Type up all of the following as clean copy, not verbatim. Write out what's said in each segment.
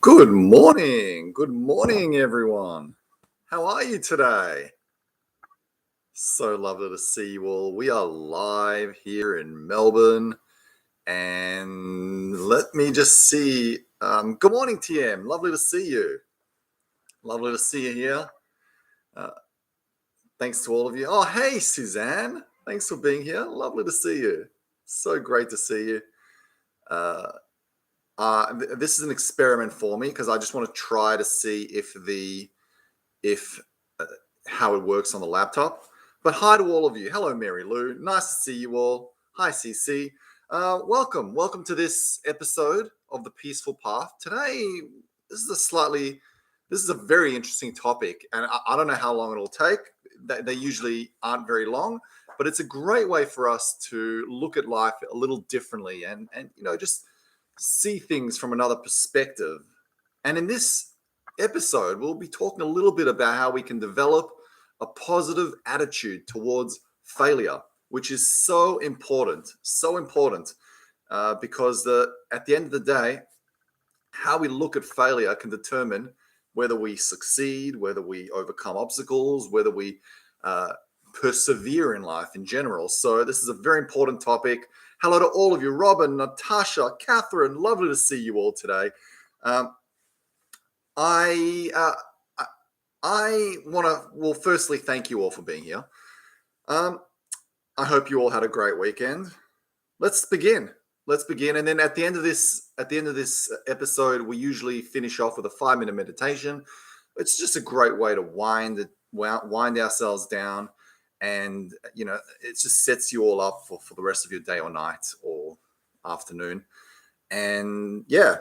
Good morning. Good morning, everyone. How are you today? So lovely to see you all. We are live here in Melbourne. And let me just see. Good morning, TM. Lovely to see you. Lovely to see you here. Uh, Thanks to all of you. Oh, hey, Suzanne. Thanks for being here. Lovely to see you. So great to see you. Uh, this is an experiment for me because I just want to try to see if how it works on the laptop. But hi to all of you. Hello, Mary Lou. Nice to see you all. Hi, CC. Welcome to this episode of The Peaceful Path. Today, this is a slightly, this is a very interesting topic, and I don't know how long it'll take. They usually aren't very long, but it's a great way for us to look at life a little differently and just see things from another perspective. And in this episode, we'll be talking a little bit about how we can develop a positive attitude towards failure, which is so important, because at the end of the day, how we look at failure can determine whether we succeed, whether we overcome obstacles, whether we uh, persevere in life in general. So this is a very important topic. Hello to all of you, Robin, Natasha, Catherine. Lovely to see you all today. Um, I uh, I want to, well, firstly, thank you all for being here. Um, I hope you all had a great weekend. Let's begin. Let's begin. And then at the end of this episode, we usually finish off with a 5-minute meditation. It's just a great way to wind ourselves down. And, it just sets you all up for the rest of your day or night or afternoon. And yeah,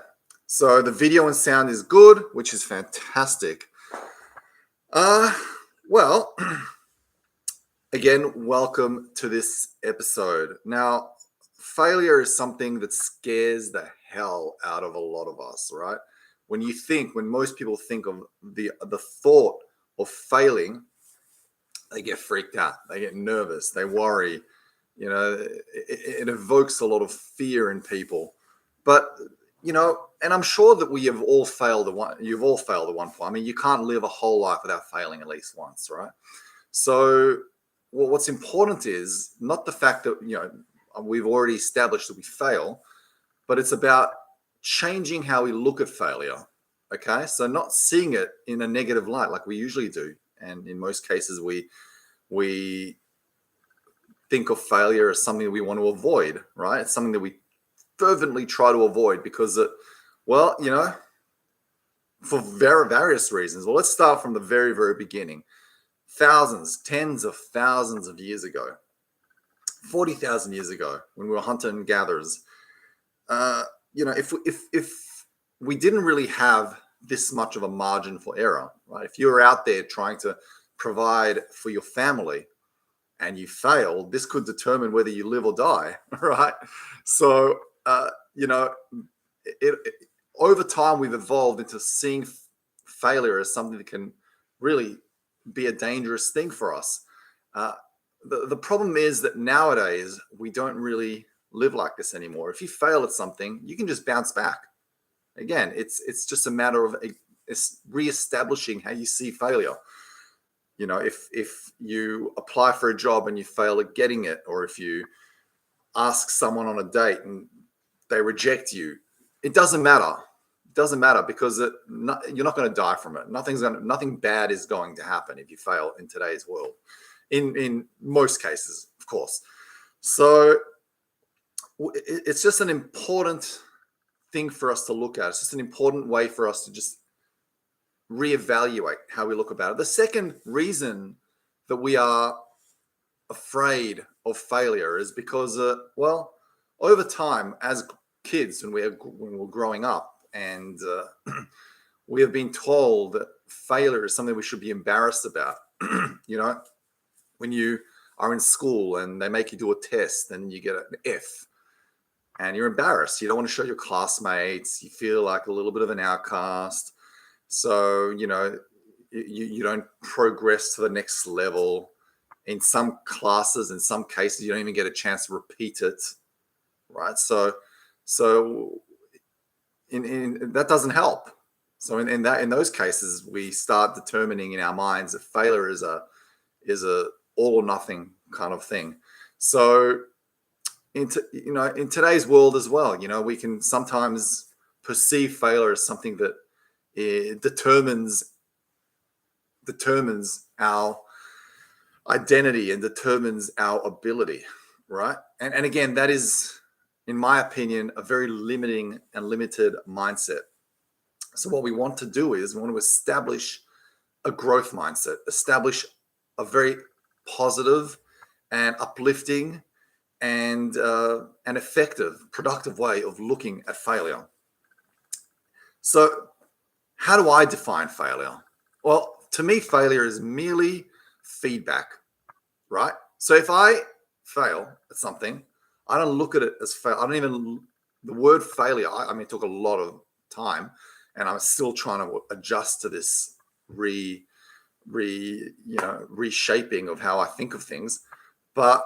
so the video and sound is good, which is fantastic. Uh, well, again, welcome to this episode. Now, failure is something that scares the hell out of a lot of us, right? When most people think of the thought of failing, they get freaked out, they get nervous, they worry. It evokes a lot of fear in people. But and I'm sure that we have all failed at one. You've all failed at one point. I mean, you can't live a whole life without failing at least once, right? So, what's important is not the fact that we've already established that we fail, but it's about changing how we look at failure. Okay, so not seeing it in a negative light like we usually do, and in most cases we think of failure as something we want to avoid, right? It's something that we fervently try to avoid because well, for various reasons. Well, let's start from the very, very beginning. Thousands, tens of thousands of years ago, 40,000 years ago, when we were hunter and gatherers, if we didn't really have this much of a margin for error, right? If you were out there trying to provide for your family and you failed, this could determine whether you live or die, right? So, it over time we've evolved into seeing failure as something that can really be a dangerous thing for us. Uh, the problem is that nowadays we don't really live like this anymore. If you fail at something, you can just bounce back. Again, it's just a matter of it's reestablishing how you see failure. If you apply for a job and you fail at getting it, or if you ask someone on a date and they reject you, it doesn't matter. It doesn't matter because you're not going to die from it. Nothing bad is going to happen if you fail in today's world. In most cases, of course. So it's just an important thing for us to look at. It's just an important way for us to just reevaluate how we look about it. The second reason that we are afraid of failure is because, over time, as kids, when we're growing up, and we have been told that failure is something we should be embarrassed about. When you are in school and they make you do a test and you get an F, and you're embarrassed. You don't want to show your classmates. You feel like a little bit of an outcast. So, you don't progress to the next level. In some classes, in some cases, you don't even get a chance to repeat it, right? So in that doesn't help. So in those cases, we start determining in our minds that failure is a all or nothing kind of thing. So in today's world as well, we can sometimes perceive failure as something that determines our identity and determines our ability, right? And again, that is, in my opinion, a very limiting and limited mindset. So what we want to do is we want to establish a growth mindset, establish a very positive and uplifting and an effective, productive way of looking at failure. So how do I define failure? Well, to me, failure is merely feedback, right? So if I fail at something, I don't look at it as fail. I don't even, the word failure, I mean, it took a lot of time and I'm still trying to adjust to this reshaping of how I think of things. But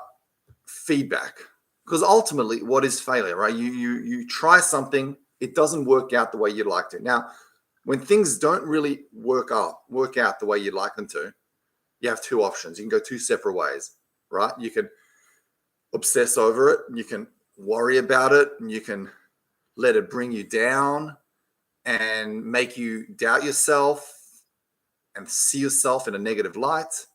feedback, because ultimately what is failure, right? You try something, it doesn't work out the way you'd like to. Now, when things don't really work out the way you'd like them to, you have two options. You can go two separate ways, right? You can obsess over it, you can worry about it, and you can let it bring you down and make you doubt yourself and see yourself in a negative light.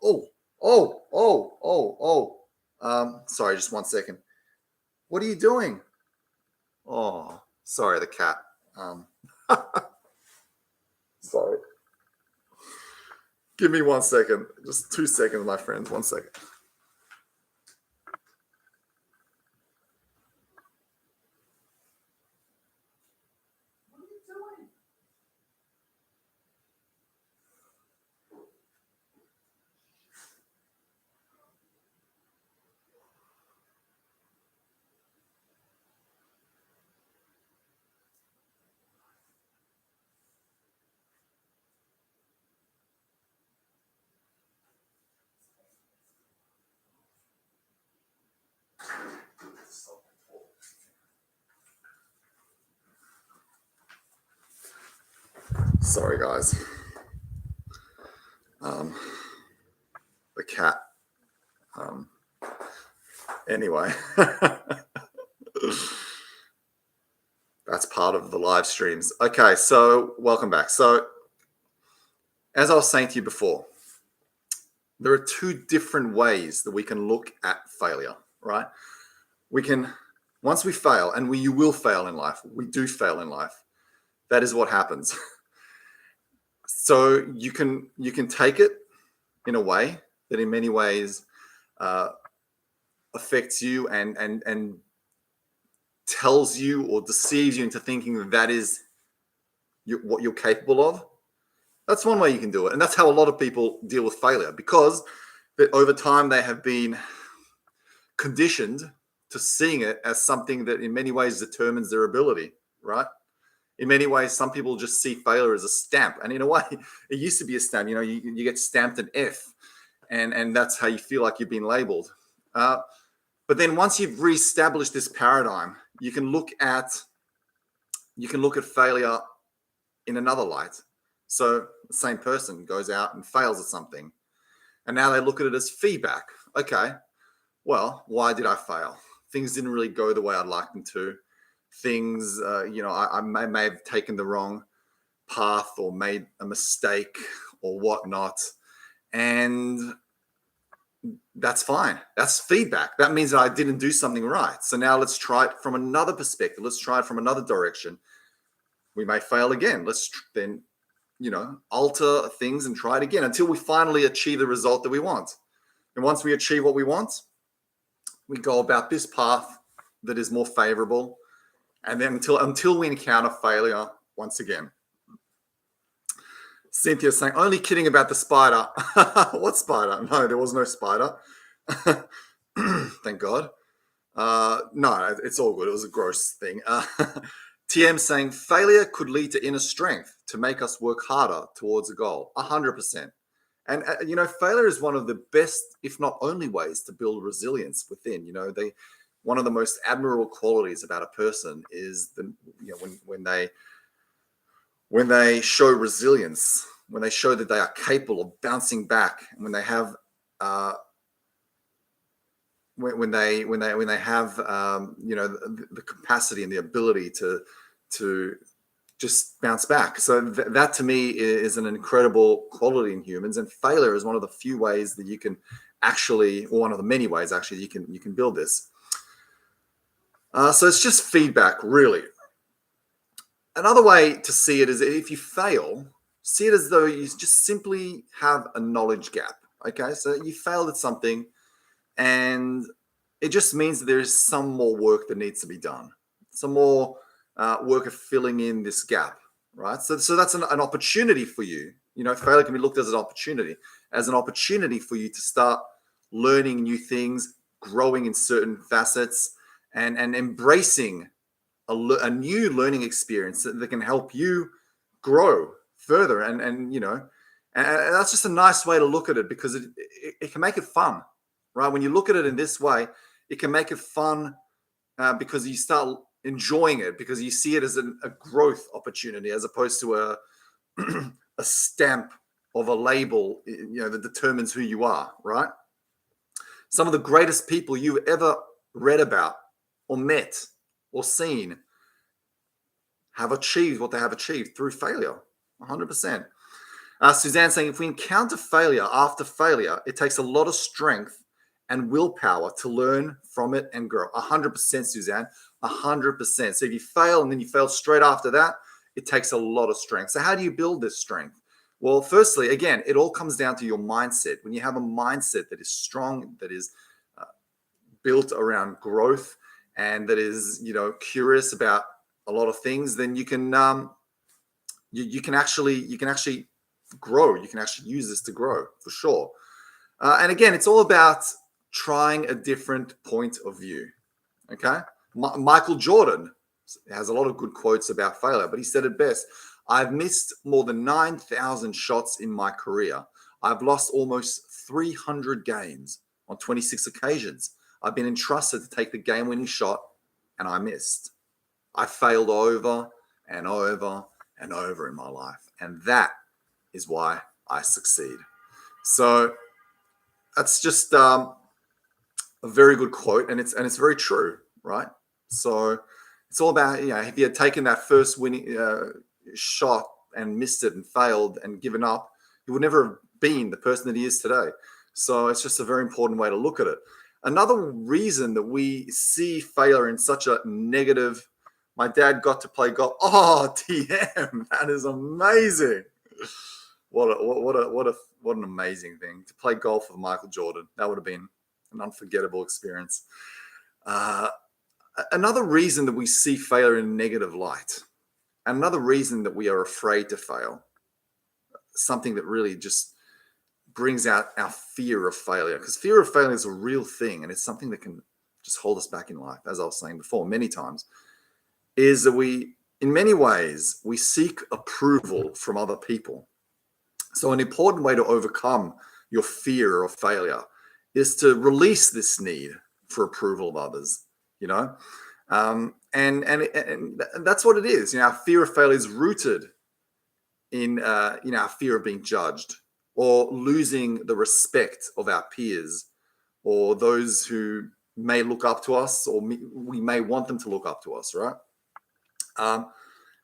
Oh, oh, oh, oh, oh. Sorry, just 1 second. What are you doing? Oh, sorry, the cat. Sorry. Give me 1 second. Just 2 seconds, my friends. 1 second. What are you doing? Sorry, guys. The cat. Anyway, that's part of the live streams. Okay, so welcome back. So, as I was saying to you before, there are two different ways that we can look at failure, right? We can, once we fail, and you will fail in life, we do fail in life. That is what happens. So you can take it in a way that in many ways affects you and tells you or deceives you into thinking that is what you're capable of. That's one way you can do it. And that's how a lot of people deal with failure, because over time they have been conditioned to seeing it as something that in many ways determines their ability, right? In many ways, some people just see failure as a stamp. And in a way, it used to be a stamp. You get stamped an F, and that's how you feel like you've been labeled. But then once you've reestablished this paradigm, you can look at failure in another light. So the same person goes out and fails at something, and now they look at it as feedback. Okay, well, why did I fail? Things didn't really go the way I'd like them to. Things, I may have taken the wrong path or made a mistake or whatnot. And that's fine. That's feedback. That means that I didn't do something right. So now let's try it from another perspective. Let's try it from another direction. We may fail again. Let's then, alter things and try it again until we finally achieve the result that we want. And once we achieve what we want, we go about this path that is more favorable. And then until we encounter failure once again. Cynthia's saying, only kidding about the spider. What spider? No, there was no spider. Thank God. No, it's all good. It was a gross thing. TM saying, failure could lead to inner strength to make us work harder towards a goal. 100%. And, failure is one of the best, if not only ways to build resilience within. One of the most admirable qualities about a person is when when they show resilience, when they show that they are capable of bouncing back, when they have uh, when they have the capacity and the ability to just bounce back. So that to me is an incredible quality in humans, and failure is one of the few ways that you can actually, or one of the many ways actually, you can build this. So it's just feedback, really. Another way to see it is if you fail, see it as though you just simply have a knowledge gap. Okay, so you failed at something, and it just means that there's some more work that needs to be done, some more work of filling in this gap, right? So that's an opportunity for you. Failure can be looked at as an opportunity for you to start learning new things, growing in certain facets, and embracing a new learning experience that can help you grow further. And that's just a nice way to look at it, because it can make it fun, right? When you look at it in this way, it can make it fun because you start enjoying it, because you see it as a growth opportunity as opposed to a stamp of a label, that determines who you are, right? Some of the greatest people you've ever read about or met or seen have achieved what they have achieved through failure, 100%. Suzanne saying, if we encounter failure after failure, it takes a lot of strength and willpower to learn from it and grow. 100%, Suzanne, 100%. So if you fail and then you fail straight after that, it takes a lot of strength. So how do you build this strength? Well, firstly, again, it all comes down to your mindset. When you have a mindset that is strong, that is built around growth, and that is, curious about a lot of things, then you can you can actually grow. You can actually use this to grow, for sure. And again, it's all about trying a different point of view. Okay, Michael Jordan has a lot of good quotes about failure, but he said it best: "I've missed more than 9,000 shots in my career. I've lost almost 300 games on 26 occasions. I've been entrusted to take the game-winning shot, and I missed. I failed over and over and over in my life, and that is why I succeed." So that's just a very good quote, and it's very true, right? So it's all about, if you had taken that first winning shot and missed it and failed and given up, you would never have been the person that he is today. So it's just a very important way to look at it. Another reason that we see failure in such a negative. My dad got to play golf. Oh, TM, that is amazing. What an amazing thing to play golf with Michael Jordan. That would have been an unforgettable experience. Another reason that we see failure in a negative light, another reason that we are afraid to fail, something that really just brings out our fear of failure, because fear of failure is a real thing, and it's something that can just hold us back in life, as I was saying before many times, is that in many ways, we seek approval from other people. So an important way to overcome your fear of failure is to release this need for approval of others, and that's what it is. Our fear of failure is rooted in our fear of being judged, or losing the respect of our peers, or those who may look up to us, or we may want them to look up to us, right? And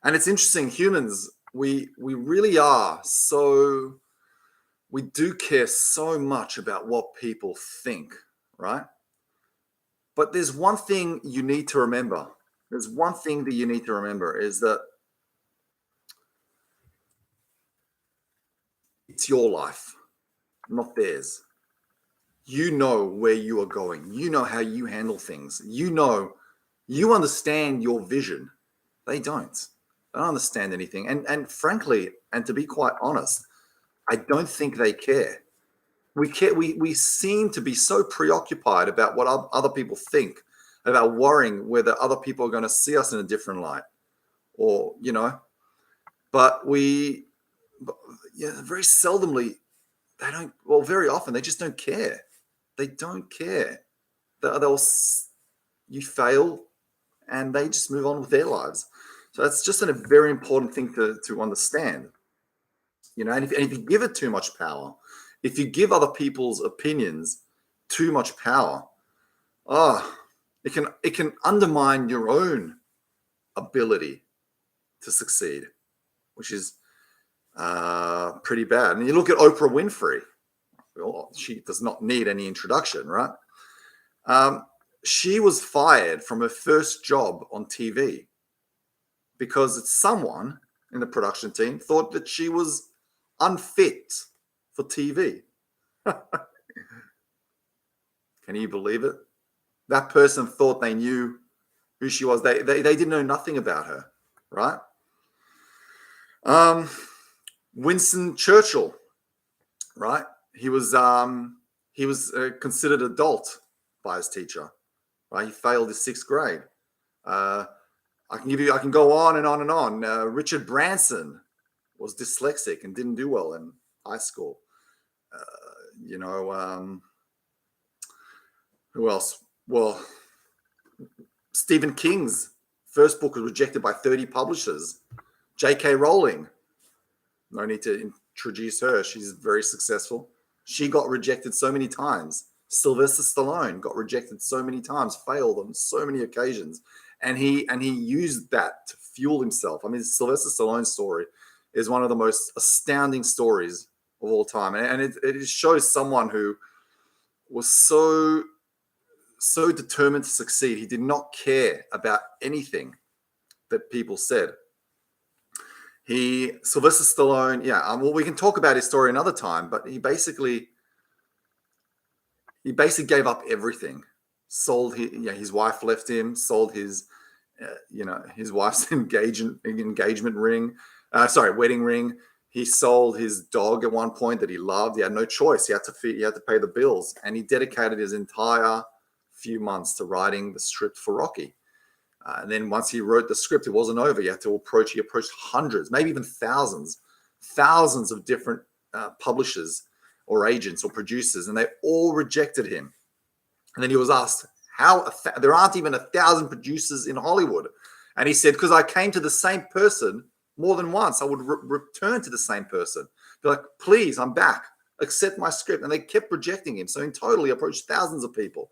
it's interesting, humans, we really are we do care so much about what people think, right? But there's one thing you need to remember. There's one thing that you need to remember, is that it's your life, not theirs. You know where you are going. You know how you handle things. You understand your vision. They don't. They don't understand anything. And frankly, and to be quite honest, I don't think they care. We seem to be so preoccupied about what other people think, about worrying whether other people are going to see us in a different light, or but very seldomly, they don't. Well, very often they just don't care. They don't care. They'll you fail, and they just move on with their lives. So that's just a very important thing to understand. And if you give it too much power, if you give other people's opinions too much power, oh, it can undermine your own ability to succeed, which is pretty bad. And you look at Oprah Winfrey. Well, she does not need any introduction, right? She was fired from her first job on TV because someone in the production team thought that she was unfit for TV. Can you believe it? That person thought they knew who she was. They didn't know nothing about her, right? Winston Churchill, right? He was considered adult by his teacher, right? He failed his sixth grade. I can go on and on and on. Richard Branson was dyslexic and didn't do well in high school. You know, who else? Well, Stephen King's first book was rejected by 30 publishers. J.K. Rowling, no need to introduce her. She's very successful. She got rejected so many times. Sylvester Stallone got rejected so many times, failed on so many occasions. And he used that to fuel himself. I mean, Sylvester Stallone's story is one of the most astounding stories of all time. And it shows someone who was so determined to succeed. He did not care about anything that people said. Sylvester Stallone, yeah. Well, we can talk about his story another time, but he basically gave up everything. Sold his wife left him. Sold his wife's engagement ring. Wedding ring. He sold his dog at one point that he loved. He had no choice. He had to pay the bills, and he dedicated his entire few months to writing the script for Rocky. And then once he wrote the script, it wasn't over. He approached hundreds, maybe even thousands of different publishers or agents or producers, and they all rejected him. And then he was asked, how there aren't even 1,000 producers in Hollywood. And he said, because I came to the same person more than once. I would return to the same person. Be like, please, I'm back. Accept my script. And they kept rejecting him. So in total, he approached thousands of people.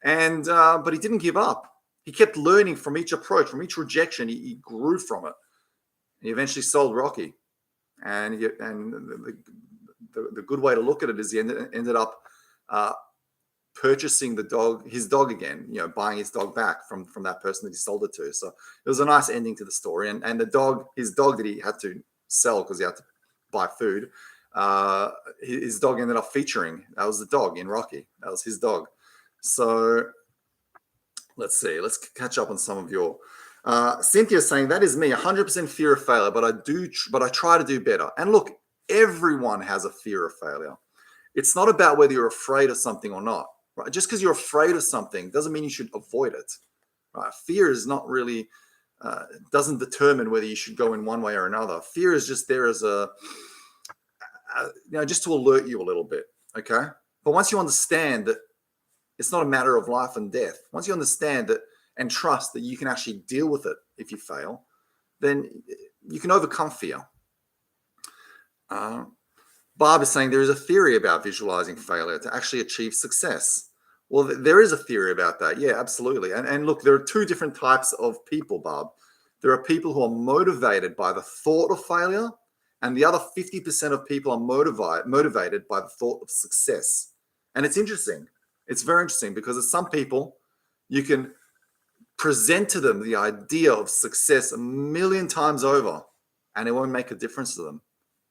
And but he didn't give up. He kept learning from each approach, from each rejection. He grew from it. He eventually sold Rocky. And the good way to look at it is he ended up purchasing his dog again, buying his dog back from that person that he sold it to. So it was a nice ending to the story. And his dog that he had to sell because he had to buy food, his dog ended up featuring. That was the dog in Rocky. That was his dog. So let's see. Let's catch up on some of your. Cynthia's saying that is me, 100% fear of failure, but I try to do better. And look, everyone has a fear of failure. It's not about whether you're afraid of something or not. Right? Just because you're afraid of something doesn't mean you should avoid it. Right? Fear is not really doesn't determine whether you should go in one way or another. Fear is just there as just to alert you a little bit. Okay, but once you understand that it's not a matter of life and death, once you understand that and trust that you can actually deal with it if you fail, then you can overcome fear. Barb is saying there is a theory about visualizing failure to actually achieve success. Well, there is a theory about that. Yeah, absolutely. And look, there are two different types of people, Barb. There are people who are motivated by the thought of failure, and the other 50% of people are motivated by the thought of success. And it's interesting. It's very interesting because there's some people you can present to them the idea of success 1,000,000 times over, and it won't make a difference to them.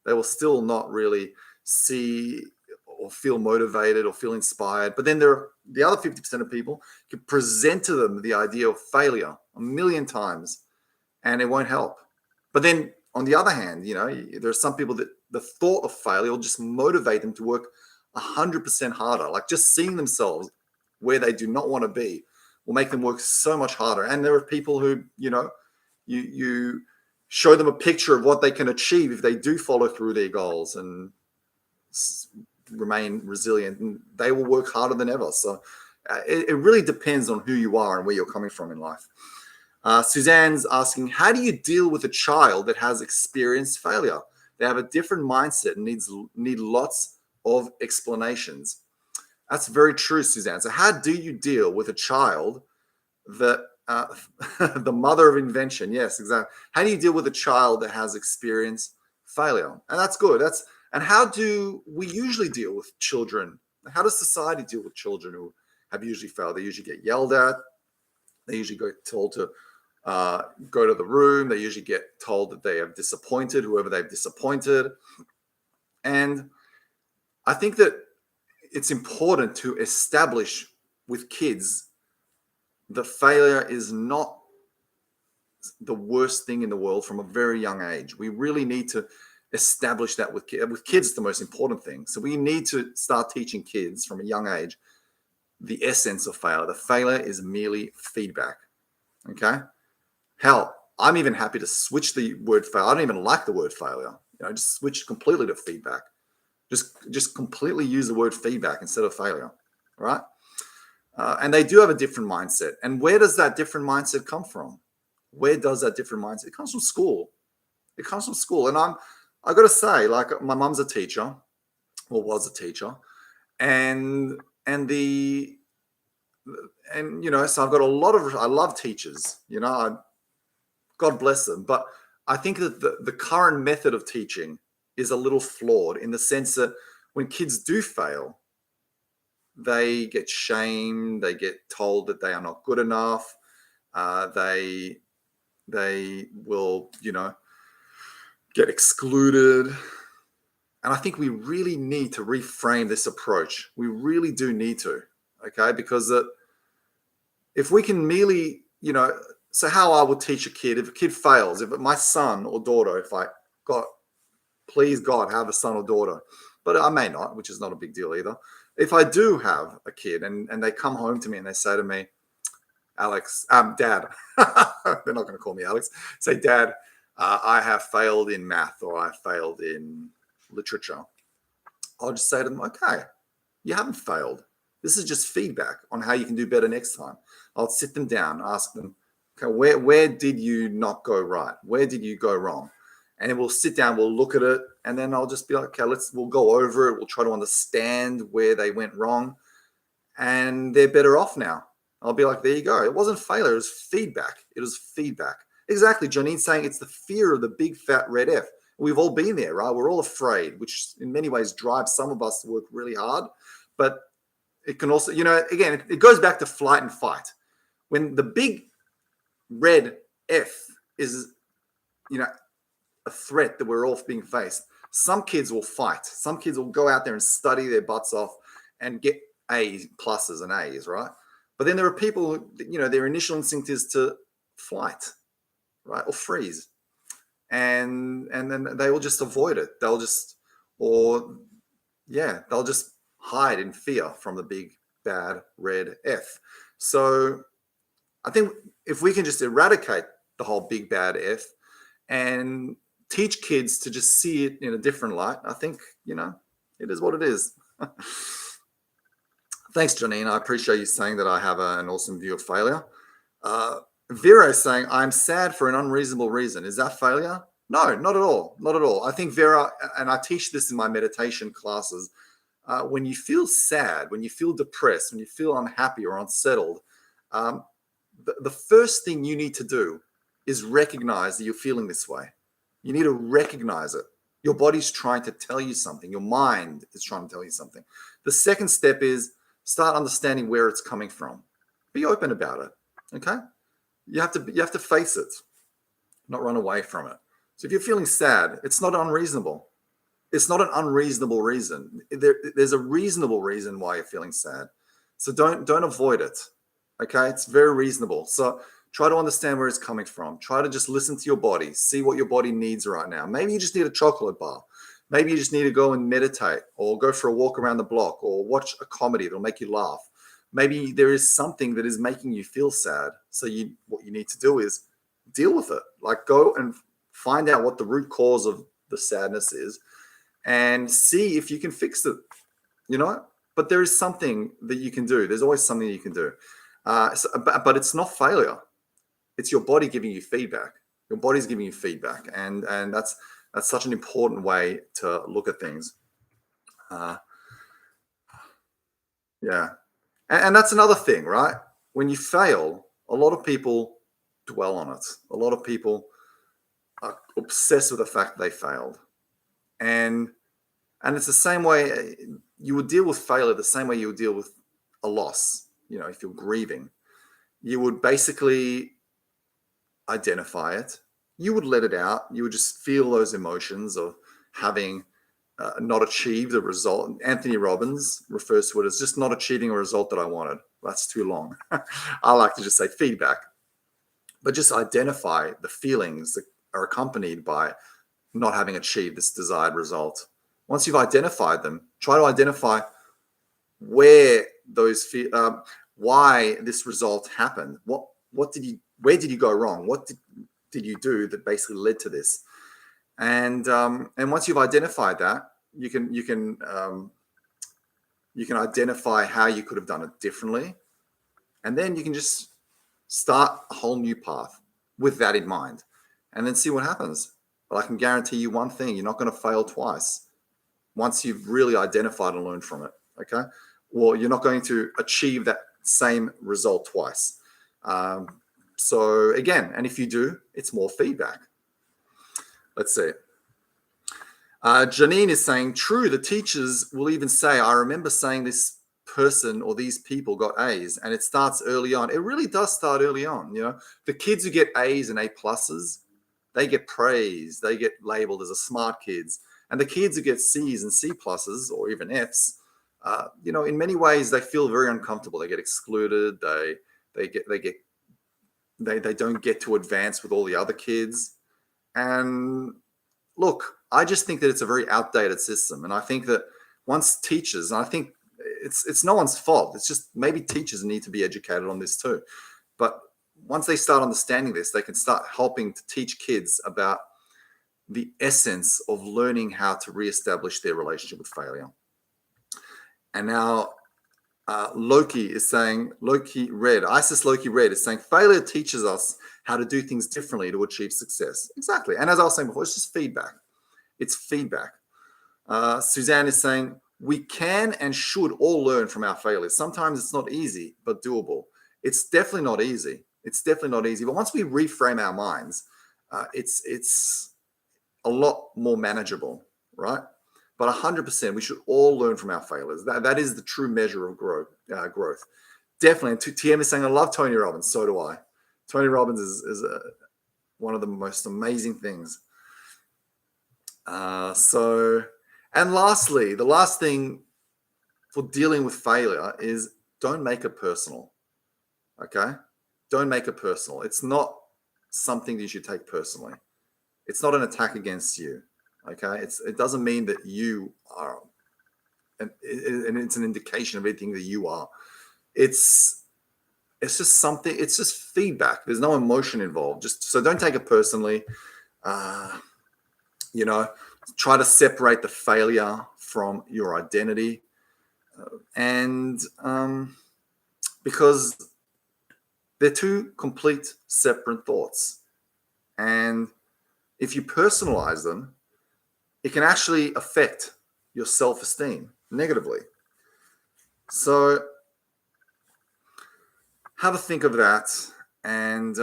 They will still not really see or feel motivated or feel inspired. But then there are the other 50% of people can present to them the idea of failure 1,000,000 times, and it won't help. But then on the other hand, there are some people that the thought of failure will just motivate them to work 100% harder. Like just seeing themselves where they do not want to be will make them work so much harder. And there are people who, you show them a picture of what they can achieve if they do follow through their goals and remain resilient, and they will work harder than ever. So it really depends on who you are and where you're coming from in life. Suzanne's asking, how do you deal with a child that has experienced failure? They have a different mindset and need lots of explanations. That's very true, Suzanne. So how do you deal with a child that the mother of invention? Yes, exactly. How do you deal with a child that has experienced failure? And that's good. And how do we usually deal with children? How does society deal with children who have usually failed? They usually get yelled at. They usually get told to go to the room. They usually get told that they have disappointed whoever they've disappointed. And I think that it's important to establish with kids that failure is not the worst thing in the world from a very young age. We really need to establish that with kids. With kids, it's the most important thing. So we need to start teaching kids from a young age the essence of failure. The failure is merely feedback. Okay. Hell, I'm even happy to switch the word failure. I don't even like the word failure. Just switch completely to feedback. Just completely use the word feedback instead of failure. Right. And they do have a different mindset. And where does that different mindset come from? Where does that different mindset? It comes from school. It comes from school. And I got to say, like, my mum's a teacher, or was a teacher, and so I've got I love teachers. God bless them. But I think that the current method of teaching is a little flawed in the sense that when kids do fail, they get shamed. They get told that they are not good enough. They will, get excluded. And I think we really need to reframe this approach. We really do need to, okay? Because if we can merely, so how I would teach a kid, if a kid fails, if my son or daughter, if I got, please God, have a son or daughter, but I may not, which is not a big deal either. If I do have a kid and they come home to me and they say to me, Alex, Dad, they're not going to call me Alex, say, Dad, I have failed in math or I failed in literature. I'll just say to them, okay, you haven't failed. This is just feedback on how you can do better next time. I'll sit them down, ask them, okay, where did you not go right? Where did you go wrong? And then we'll sit down, we'll look at it, and then I'll just be like, okay, we'll go over it. We'll try to understand where they went wrong, and they're better off now. I'll be like, there you go. It wasn't failure, it was feedback. It was feedback. Exactly. Janine's saying it's the fear of the big fat red F. We've all been there, right? We're all afraid, which in many ways drives some of us to work really hard. But it can also, again, it goes back to flight and fight. When the big red F is, a threat that we're all being faced, some kids will fight. Some kids will go out there and study their butts off and get A's, pluses and A's, right? But then there are people, their initial instinct is to flight, right? Or freeze. And then they will just avoid it. They'll just hide in fear from the big bad red F. So I think if we can just eradicate the whole big bad F and teach kids to just see it in a different light, I think, it is what it is. Thanks, Janine. I appreciate you saying that I have an awesome view of failure. Vera is saying, I'm sad for an unreasonable reason. Is that failure? No, not at all. Not at all. I think Vera, and I teach this in my meditation classes, when you feel sad, when you feel depressed, when you feel unhappy or unsettled, the first thing you need to do is recognize that you're feeling this way. You need to recognize it. Your body's trying to tell you something. Your mind is trying to tell you something. The second step is start understanding where it's coming from. Be open about it. Okay? You have to face it, not run away from it. So if you're feeling sad, it's not unreasonable. It's not an unreasonable reason. There's a reasonable reason why you're feeling sad. So don't avoid it. Okay? It's very reasonable. So try to understand where it's coming from. Try to just listen to your body. See what your body needs right now. Maybe you just need a chocolate bar. Maybe you just need to go and meditate or go for a walk around the block or watch a comedy that'll make you laugh. Maybe there is something that is making you feel sad. So what you need to do is deal with it. Like, go and find out what the root cause of the sadness is and see if you can fix it, But there is something that you can do. There's always something you can do. But it's not failure. It's your body giving you feedback. Your body's giving you feedback, and that's such an important way to look at things. Uh, yeah, and that's another thing, right? When you fail, a lot of people dwell on it. A lot of people are obsessed with the fact they failed, and it's the same way you would deal with failure, the same way you would deal with a loss. If you're grieving, you would basically identify it. You would let it out. You would just feel those emotions of having not achieved a result. Anthony Robbins refers to it as just not achieving a result that I wanted. That's too long. I like to just say feedback, but just identify the feelings that are accompanied by not having achieved this desired result. Once you've identified them, try to identify where why this result happened. Where did you go wrong? What did you do that basically led to this? And once you've identified that, you can identify how you could have done it differently, and then you can just start a whole new path with that in mind, and then see what happens. But I can guarantee you one thing: you're not going to fail twice. Once you've really identified and learned from it, okay? Well, you're not going to achieve that same result twice. So again, and if you do, it's more feedback. Let's see. Janine is saying, true, the teachers will even say, I remember saying this person or these people got A's, and it starts early on. It really does start early on. The kids who get A's and A pluses, they get praised. They get labeled as a smart kids. And the kids who get C's and C pluses or even F's, in many ways, they feel very uncomfortable. They get excluded. They don't get to advance with all the other kids. And look, I just think that it's a very outdated system. And I think that once teachers, and I think it's no one's fault. It's just maybe teachers need to be educated on this too. But once they start understanding this, they can start helping to teach kids about the essence of learning how to reestablish their relationship with failure. And now Loki is saying, ISIS Loki Red is saying, failure teaches us how to do things differently to achieve success. Exactly. And as I was saying before, it's just feedback. It's feedback. Suzanne is saying, we can and should all learn from our failures. Sometimes it's not easy, but doable. It's definitely not easy. But once we reframe our minds, it's a lot more manageable, right? But 100%, we should all learn from our failures. That is the true measure of growth. Definitely. And TM is saying, I love Tony Robbins. So do I. Tony Robbins is one of the most amazing things. And lastly, the last thing for dealing with failure is don't make it personal. Okay? Don't make it personal. It's not something you should take personally. It's not an attack against you. Okay? It doesn't mean that you are, and it's an indication of anything that you are. It's just something. It's just feedback. There's no emotion involved. So don't take it personally. Try to separate the failure from your identity, and because they're two complete separate thoughts. And if you personalize them, it can actually affect your self-esteem negatively. So have a think of that. And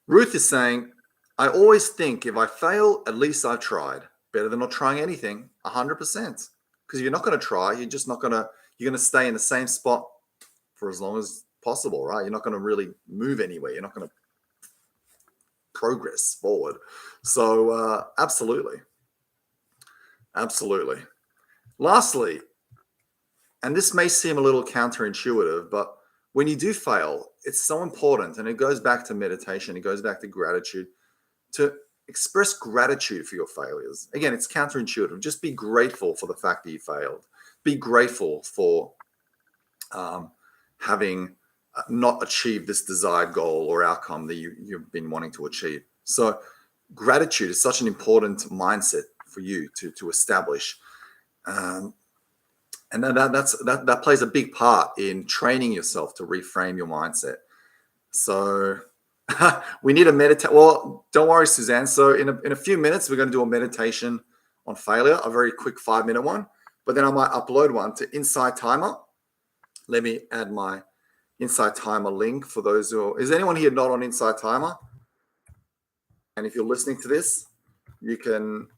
Ruth is saying, I always think if I fail, at least I tried. Better than not trying anything, 100%. Because if you're not going to try, you're going to stay in the same spot for as long as possible, right? You're not going to really move anywhere. You're not going to progress forward. So absolutely. Lastly, and this may seem a little counterintuitive, but when you do fail, it's so important, and it goes back to meditation, it goes back to gratitude, to express gratitude for your failures. Again, it's counterintuitive. Just be grateful for the fact that you failed. Be grateful for having not achieved this desired goal or outcome that you've been wanting to achieve. So gratitude is such an important mindset for you to establish. And that plays a big part in training yourself to reframe your mindset. So we need a meditate. Well, don't worry, Suzanne. So in a few minutes, we're going to do a meditation on failure, a very quick 5-minute one. But then I might upload one to Insight Timer. Let me add my Insight Timer link for those who. Is anyone here not on Insight Timer? And if you're listening to this, you can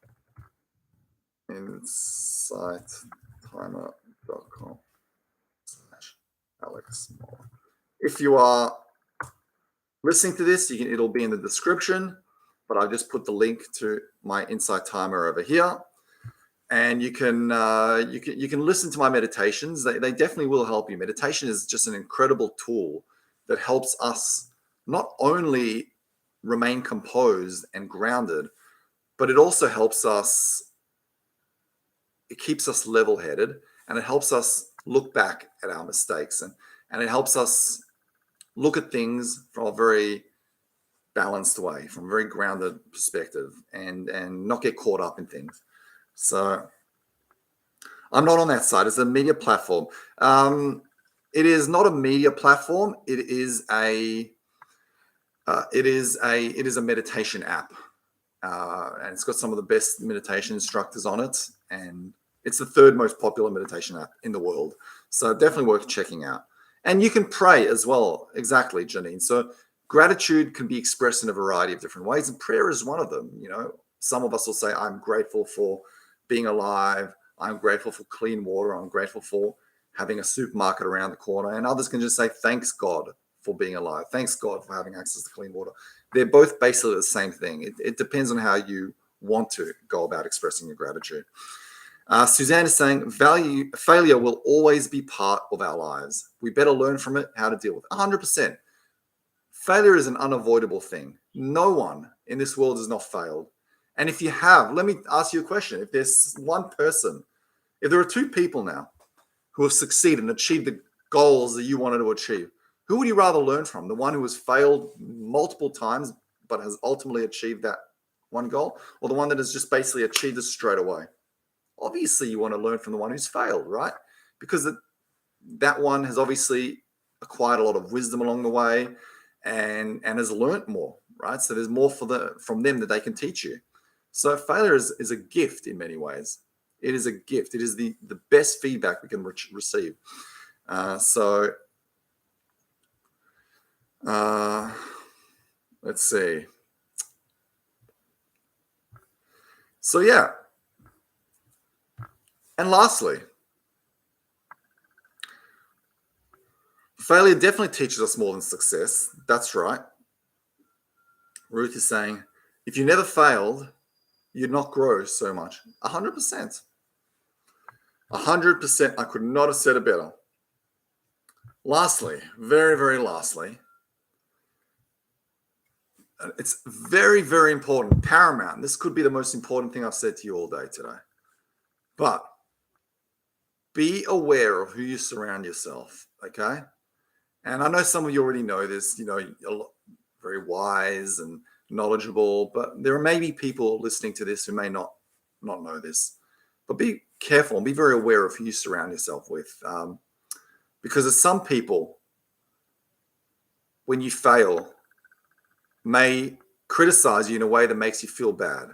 insighttimer.com/Alex Moore. If you are listening to this, it'll be in the description, but I'll just put the link to my Insight Timer over here, and you can listen to my meditations. They definitely will help you. Meditation is just an incredible tool that helps us not only remain composed and grounded, but it also helps us. It keeps us level-headed, and it helps us look back at our mistakes, and it helps us look at things from a very balanced way, from a very grounded perspective, and not get caught up in things. So I'm not on that side. It's a media platform. It is not a media platform. It is a meditation app, and it's got some of the best meditation instructors on it, and it's the third most popular meditation app in the world. So definitely worth checking out. And you can pray as well. Exactly, Janine. So gratitude can be expressed in a variety of different ways, and prayer is one of them. Some of us will say, I'm grateful for being alive. I'm grateful for clean water. I'm grateful for having a supermarket around the corner. And others can just say, thanks God for being alive. Thanks God for having access to clean water. They're both basically the same thing. It depends on how you want to go about expressing your gratitude. Suzanne is saying, failure will always be part of our lives. We better learn from it, how to deal with it. 100%. Failure is an unavoidable thing. No one in this world has not failed. And if you have, let me ask you a question. If there's one person, if there are two people now who have succeeded and achieved the goals that you wanted to achieve, who would you rather learn from? The one who has failed multiple times but has ultimately achieved that one goal, or the one that has just basically achieved it straight away? Obviously, you want to learn from the one who's failed, right? Because that one has obviously acquired a lot of wisdom along the way and has learned more, right? So there's more from them that they can teach you. So failure is a gift in many ways. It is a gift. It is the best feedback we can receive. Let's see. So yeah. And lastly, failure definitely teaches us more than success. That's right. Ruth is saying, if you never failed, you'd not grow so much. 100%. 100%. I could not have said it better. Lastly, very, very lastly, it's very, very important, paramount. This could be the most important thing I've said to you all day today. But be aware of who you surround yourself, okay? And I know some of you already know this, very wise and knowledgeable, but there may be people listening to this who may not know this. But be careful and be very aware of who you surround yourself with. Because there's some people, when you fail, may criticize you in a way that makes you feel bad,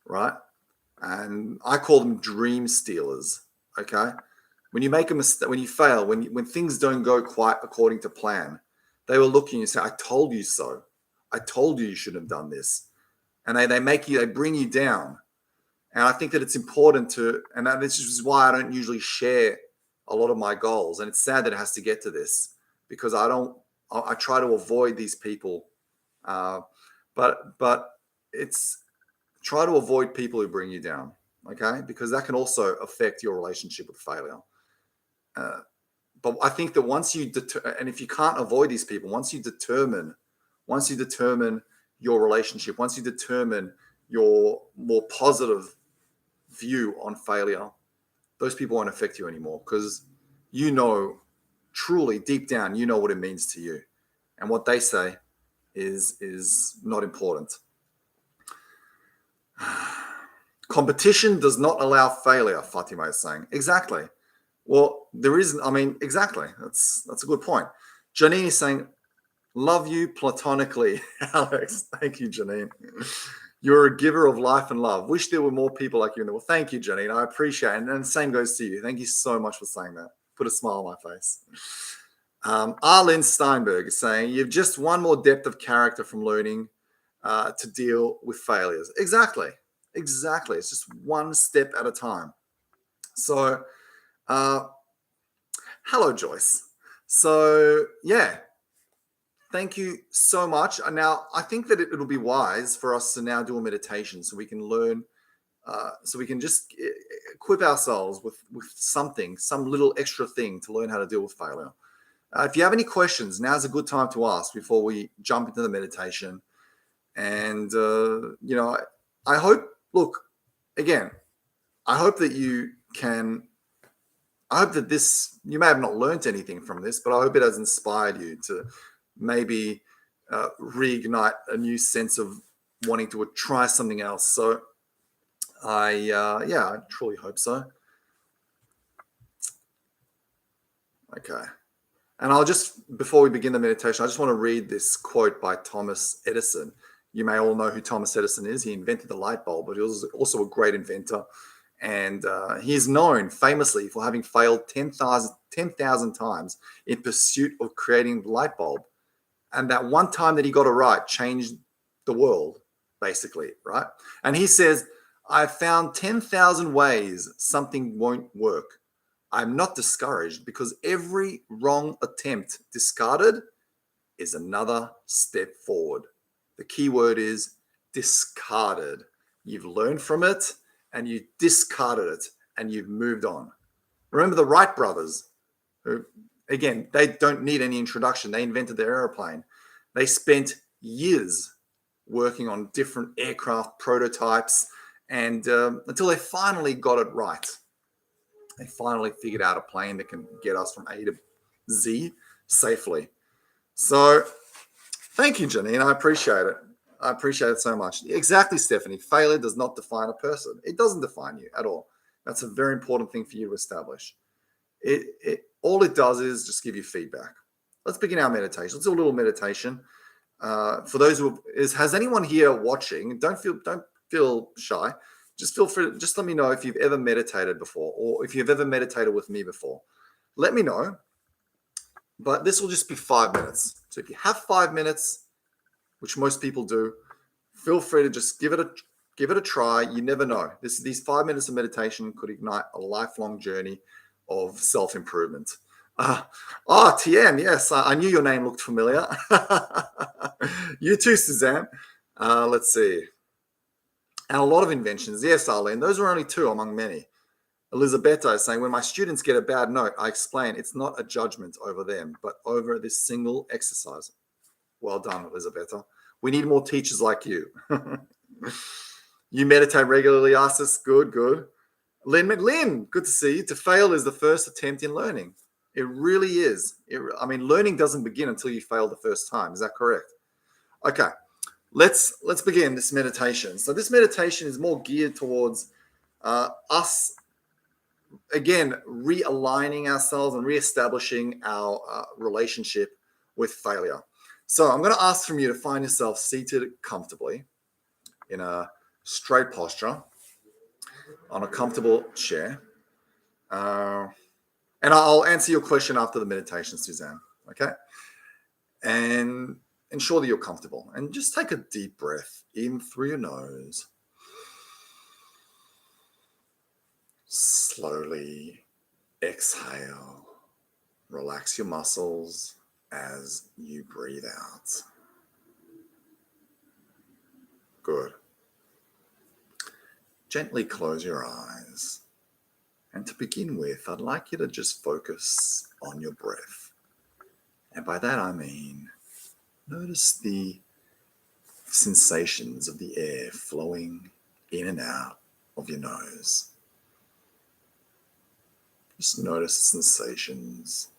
right? And I call them dream stealers, okay? When you make a mistake, when you fail, when things don't go quite according to plan, they will look at you and say, I told you so. I told you shouldn't have done this. And they bring you down. And I think that it's important and this is why I don't usually share a lot of my goals. And it's sad that it has to get to this because I try to avoid these people. But it's try to avoid people who bring you down, okay? Because that can also affect your relationship with failure. But I think that once you and if you can't avoid these people, once you determine your relationship, once you determine your more positive view on failure, those people won't affect you anymore because truly deep down, you know what it means to you, and what they say is not important. Competition does not allow failure, Fatima is saying. Exactly. Well, there isn't. I mean, exactly. That's a good point. Janine is saying, "Love you platonically, Alex." Thank you, Janine. You're a giver of life and love. Wish there were more people like you in the world. Thank you, Janine. I appreciate it. And the same goes to you. Thank you so much for saying that. Put a smile on my face. Arlen Steinberg is saying, "You've just one more depth of character from learning to deal with failures." Exactly. Exactly. It's just one step at a time. So, uh, hello, Joyce. So, yeah, thank you so much. And now I think that it'll be wise for us to now do a meditation so we can learn, so we can just equip ourselves with something, some little extra thing to learn how to deal with failure. If you have any questions, now's a good time to ask before we jump into the meditation. And, I hope, look, again, I hope that you can I hope that you may have not learnt anything from this, but I hope it has inspired you to maybe reignite a new sense of wanting to try something else. So I truly hope so. Okay. And before we begin the meditation, I just want to read this quote by Thomas Edison. You may all know who Thomas Edison is. He invented the light bulb, but he was also a great inventor. And he is known famously for having failed 10,000 times in pursuit of creating the light bulb. And that one time that he got it right changed the world, basically, right? And he says, "I found 10,000 ways something won't work. I'm not discouraged because every wrong attempt discarded is another step forward." The key word is discarded. You've learned from it and you discarded it and you've moved on. Remember the Wright brothers, who, again, they don't need any introduction. They invented the aeroplane. They spent years working on different aircraft prototypes and until they finally got it right. They finally figured out a plane that can get us from A to Z safely. So thank you, Janine. I appreciate it. I appreciate it so much. Exactly, Stephanie. Failure does not define a person. It doesn't define you at all. That's a very important thing for you to establish. All it does is just give you feedback. Let's begin our meditation. Let's do a little meditation. For those has anyone here watching? Don't feel shy. Just feel free. Just let me know if you've ever meditated before, or if you've ever meditated with me before. Let me know. But this will just be 5 minutes. So if you have 5 minutes, which most people do, feel free to just give it a try. You never know. These 5 minutes of meditation could ignite a lifelong journey of self-improvement. TM, yes, I knew your name looked familiar. You too, Suzanne. Let's see. And a lot of inventions. Yes, Arlene, those are only two among many. Elisabetta is saying, when my students get a bad note, I explain it's not a judgment over them, but over this single exercise. Well done, Elisabetta. We need more teachers like you. You meditate regularly, Isis. Good, good. Lynn, good to see you. To fail is the first attempt in learning. It really is. Learning doesn't begin until you fail the first time. Is that correct? Okay, let's begin this meditation. So this meditation is more geared towards us, again, realigning ourselves and reestablishing our relationship with failure. So I'm going to ask from you to find yourself seated comfortably in a straight posture on a comfortable chair. And I'll answer your question after the meditation, Suzanne. Okay? And ensure that you're comfortable. And just take a deep breath in through your nose. Slowly exhale. Relax your muscles as you breathe out. Good. Gently close your eyes. And to begin with, I'd like you to just focus on your breath. And by that I mean, notice the sensations of the air flowing in and out of your nose. Just notice the sensations.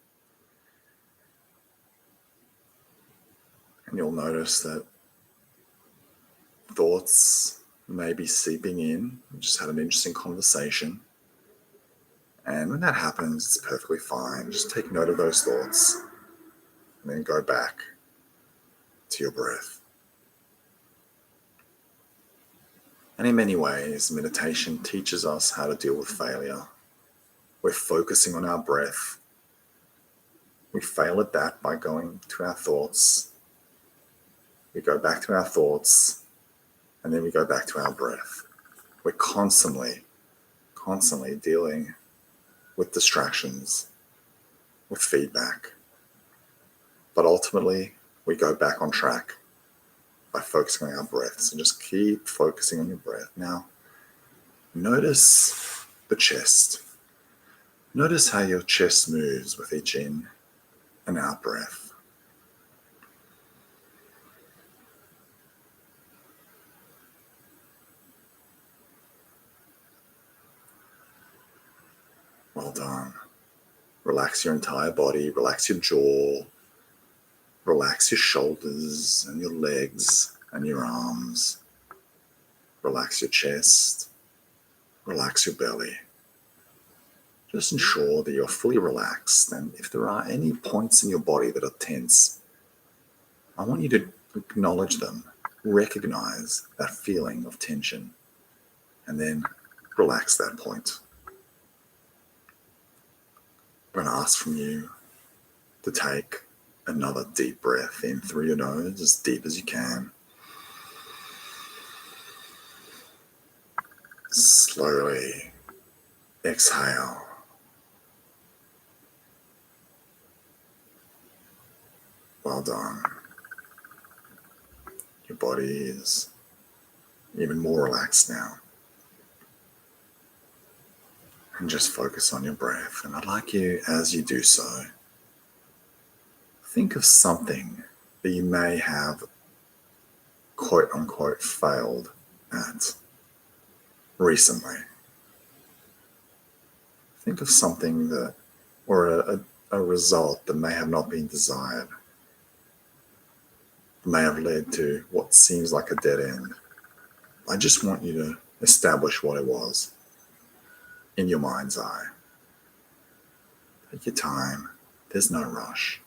And you'll notice that thoughts may be seeping in. We just had an interesting conversation. And when that happens, it's perfectly fine. Just take note of those thoughts and then go back to your breath. And in many ways, meditation teaches us how to deal with failure. We're focusing on our breath. We fail at that by going to our thoughts. We go back to our thoughts, and then we go back to our breath. We're constantly dealing with distractions, with feedback. But ultimately, we go back on track by focusing on our breath. So just keep focusing on your breath. Now, notice the chest. Notice how your chest moves with each in and out breath. Well done. Relax your entire body, relax your jaw, relax your shoulders and your legs and your arms. Relax your chest, relax your belly. Just ensure that you're fully relaxed, and if there are any points in your body that are tense, I want you to acknowledge them, recognize that feeling of tension, and then relax that point. I'm going to ask from you to take another deep breath in through your nose, as deep as you can. Slowly exhale. Well done. Your body is even more relaxed now. And just focus on your breath. And I'd like you, as you do so, think of something that you may have quote unquote failed at recently. Think of something that, or a result that may have not been desired, may have led to what seems like a dead end. I just want you to establish what it was in your mind's eye. Take your time. There's no rush.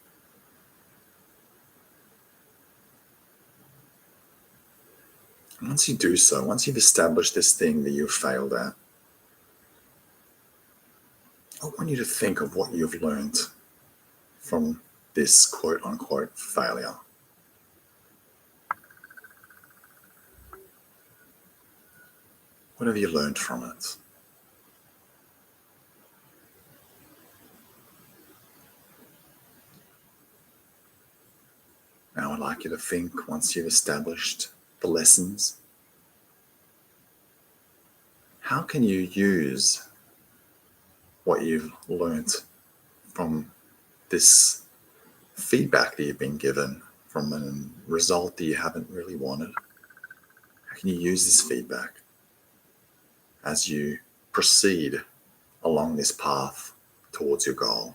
And once you do so, once you've established this thing that you've failed at, I want you to think of what you've learned from this quote unquote failure. What have you learned from it? Now I'd like you to think, once you've established the lessons, how can you use what you've learned from this feedback that you've been given, from a result that you haven't really wanted? How can you use this feedback as you proceed along this path towards your goal?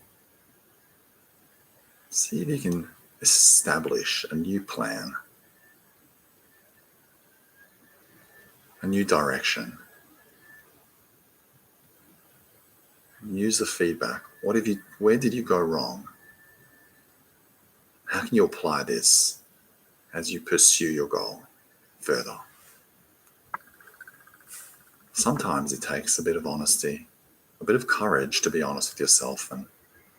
See if you can establish a new plan, a new direction. And use the feedback. Where did you go wrong? How can you apply this as you pursue your goal further? Sometimes it takes a bit of honesty, a bit of courage to be honest with yourself and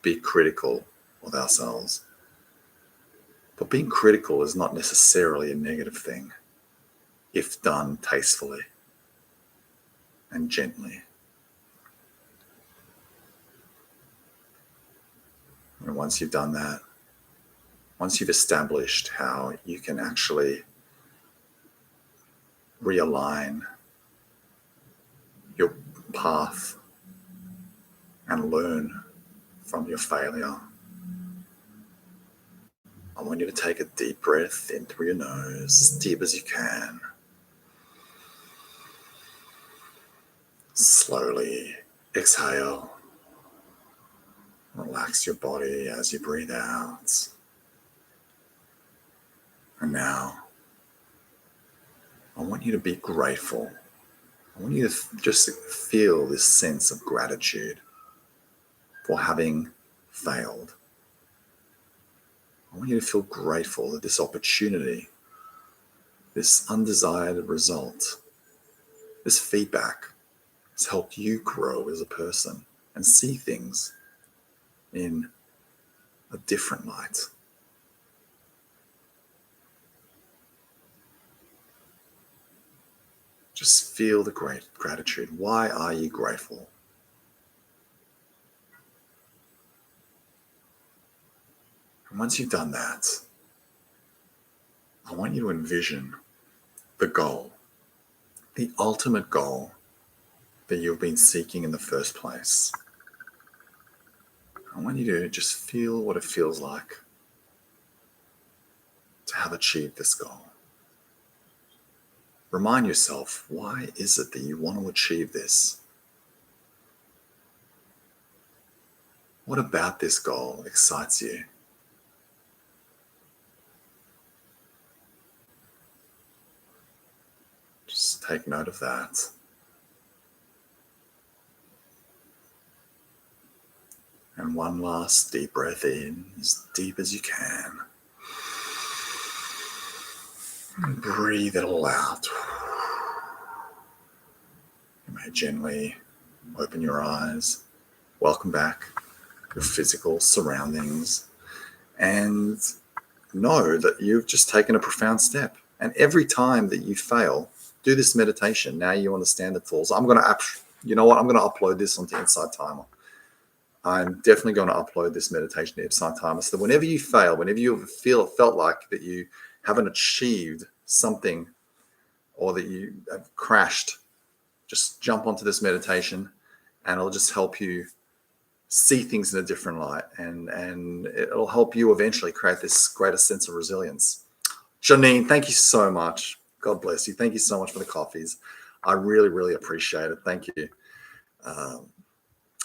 be critical of ourselves. But being critical is not necessarily a negative thing if done tastefully and gently. And once you've done that, once you've established how you can actually realign your path and learn from your failure, I want you to take a deep breath in through your nose, as deep as you can. Slowly exhale. Relax your body as you breathe out. And now, I want you to be grateful. I want you to just feel this sense of gratitude for having failed. I want you to feel grateful that this opportunity, this undesired result, this feedback has helped you grow as a person and see things in a different light. Just feel the great gratitude. Why are you grateful? And once you've done that, I want you to envision the goal, the ultimate goal that you've been seeking in the first place. I want you to just feel what it feels like to have achieved this goal. Remind yourself, why is it that you want to achieve this? What about this goal excites you? Just take note of that. And one last deep breath in, as deep as you can. And breathe it all out. You may gently open your eyes. Welcome back to your physical surroundings. And know that you've just taken a profound step. And every time that you fail, do this meditation. Now you understand the tools. I'm going to, you know what? I'm going to upload this onto Insight Timer. I'm definitely going to upload this meditation to Insight Timer. So whenever you fail, whenever you felt like that you haven't achieved something or that you have crashed, just jump onto this meditation and it'll just help you see things in a different light, and it'll help you eventually create this greater sense of resilience. Janine, thank you so much. God bless you. Thank you so much for the coffees. I really, really appreciate it. Thank you.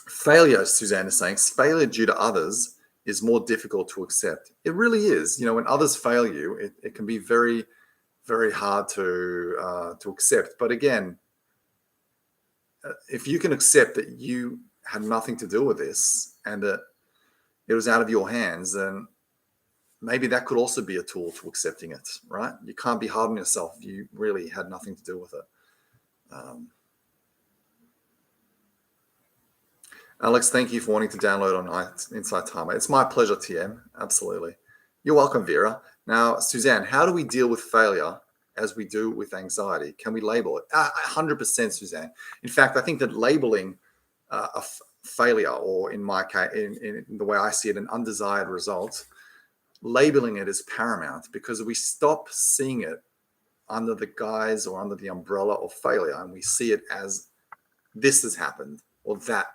Failure, Suzanne is saying, failure due to others is more difficult to accept. It really is. You know, when others fail you, it can be very, very hard to accept. But again, if you can accept that you had nothing to do with this and that it was out of your hands, then maybe that could also be a tool to accepting it, right? You can't be hard on yourself if you really had nothing to do with it. Alex, thank you for wanting to download on Insight Timer. It's my pleasure, TM. Absolutely. You're welcome, Vera. Now, Suzanne, how do we deal with failure as we do with anxiety? Can we label it? 100%, Suzanne. In fact, I think that labeling a failure, or in my case, in the way I see it, an undesired result, labeling it is paramount, because we stop seeing it under the guise or under the umbrella of failure, and we see it as this has happened or that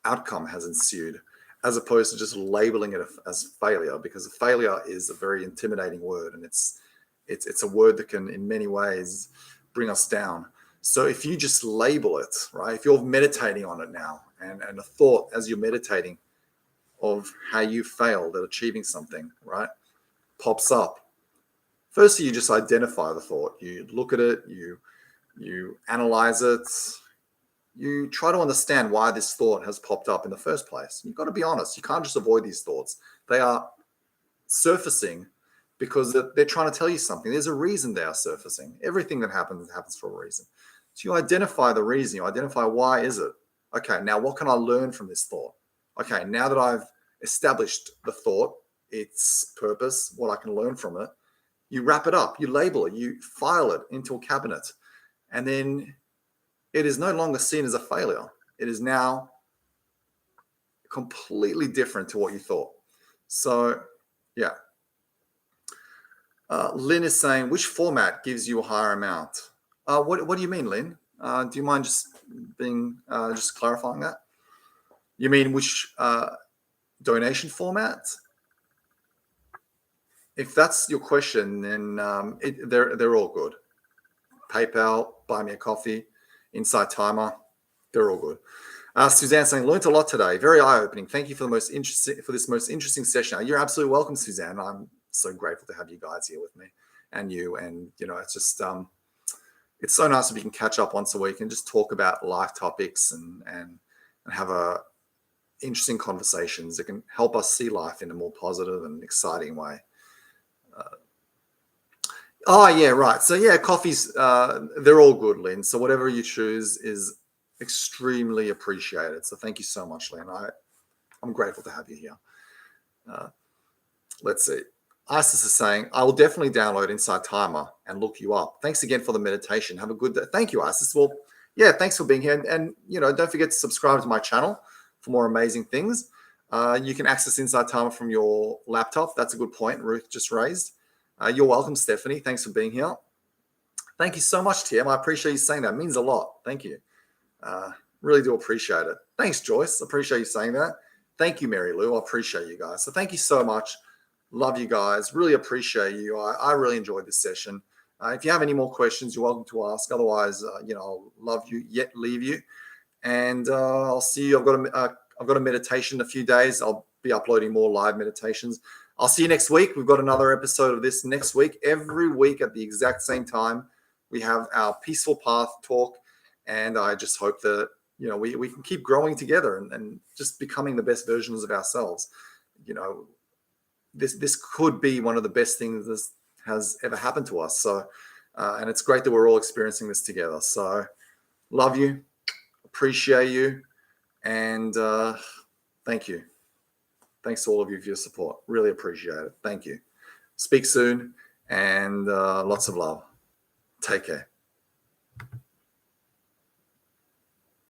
outcome has ensued, as opposed to just labeling it as failure, because failure is a very intimidating word, and it's a word that can in many ways bring us down. So if you just label it, right, if you're meditating on it now, and a thought as you're meditating of how you failed at achieving something, right, pops up, firstly you just identify the thought, you look at it, you analyze it, you try to understand why this thought has popped up in the first place. You've got to be honest. You can't just avoid these thoughts. They are surfacing because they're trying to tell you something. There's a reason they are surfacing. Everything that happens for a reason. So you identify the reason. You identify, why is it? Okay, now what can I learn from this thought? Okay, now that I've established the thought, its purpose, what I can learn from it, you wrap it up, you label it, you file it into a cabinet, and then it is no longer seen as a failure. It is now completely different to what you thought. So, yeah. Lynn is saying, which format gives you a higher amount? What do you mean, Lynn? Do you mind just just clarifying that? You mean which donation format? If that's your question, then they're all good. PayPal, Buy Me a Coffee, Insight Timer, they're all good. Suzanne saying, learned a lot today. Very eye-opening. Thank you for this most interesting session. You're absolutely welcome, Suzanne. I'm so grateful to have you guys here with me, and you. And you know, it's just it's so nice if we can catch up once a week and just talk about life topics and have a interesting conversations that can help us see life in a more positive and exciting way. Oh yeah, right. So yeah, coffees, they're all good, Lynn. So whatever you choose is extremely appreciated. So thank you so much, Lynn. I'm grateful to have you here. Uh, let's see. Isis is saying, I will definitely download Insight Timer and look you up. Thanks again for the meditation. Have a good day. Thank you, Isis. Well, yeah, thanks for being here. And don't forget to subscribe to my channel for more amazing things. You can access Insight Timer from your laptop. That's a good point Ruth just raised. You're welcome, Stephanie. Thanks for being here. Thank you so much, TM. I appreciate you saying that. It means a lot. Thank you. Really do appreciate it. Thanks, Joyce. Appreciate you saying that. Thank you, Mary Lou. I appreciate you guys. So thank you so much. Love you guys. Really appreciate you. I really enjoyed this session. If you have any more questions, you're welcome to ask. Otherwise, I'll love you yet leave you. And I'll see you. I've got a meditation in a few days. I'll be uploading more live meditations. I'll see you next week. We've got another episode of this next week. Every week at the exact same time, we have our Peaceful Path talk. And I just hope that, we can keep growing together and just becoming the best versions of ourselves. This could be one of the best things that has ever happened to us. So, and it's great that we're all experiencing this together. So love you, appreciate you, and thank you. Thanks to all of you for your support. Really appreciate it. Thank you. Speak soon, and lots of love. Take care.